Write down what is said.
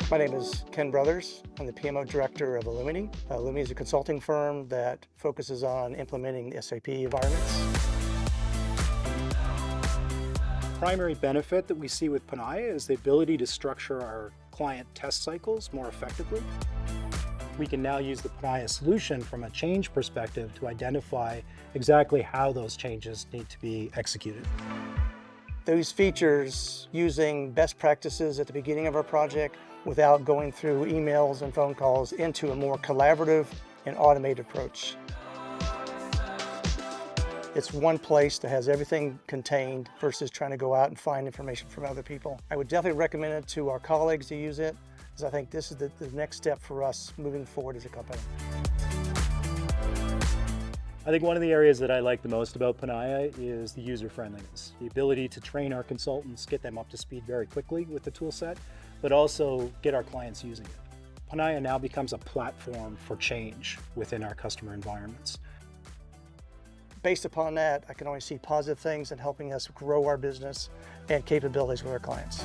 My name is Ken Brothers. I'm the PMO Director of Illumiti. Illumiti is a consulting firm that focuses on implementing SAP environments. Primary benefit that we see with Panaya is the ability to structure our client test cycles more effectively. We can now use the Panaya solution from a change perspective to identify exactly how those changes need to be executed. Those features using best practices at the beginning of our project without going through emails and phone calls into a more collaborative and automated approach. It's one place that has everything contained versus trying to go out and find information from other people. I would definitely recommend it to our colleagues to use it, because I think this is the next step for us moving forward as a company. I think one of the areas that I like the most about Panaya is the user friendliness, the ability to train our consultants, get them up to speed very quickly with the tool set, but also get our clients using it. Panaya now becomes a platform for change within our customer environments. Based upon that, I can only see positive things in helping us grow our business and capabilities with our clients.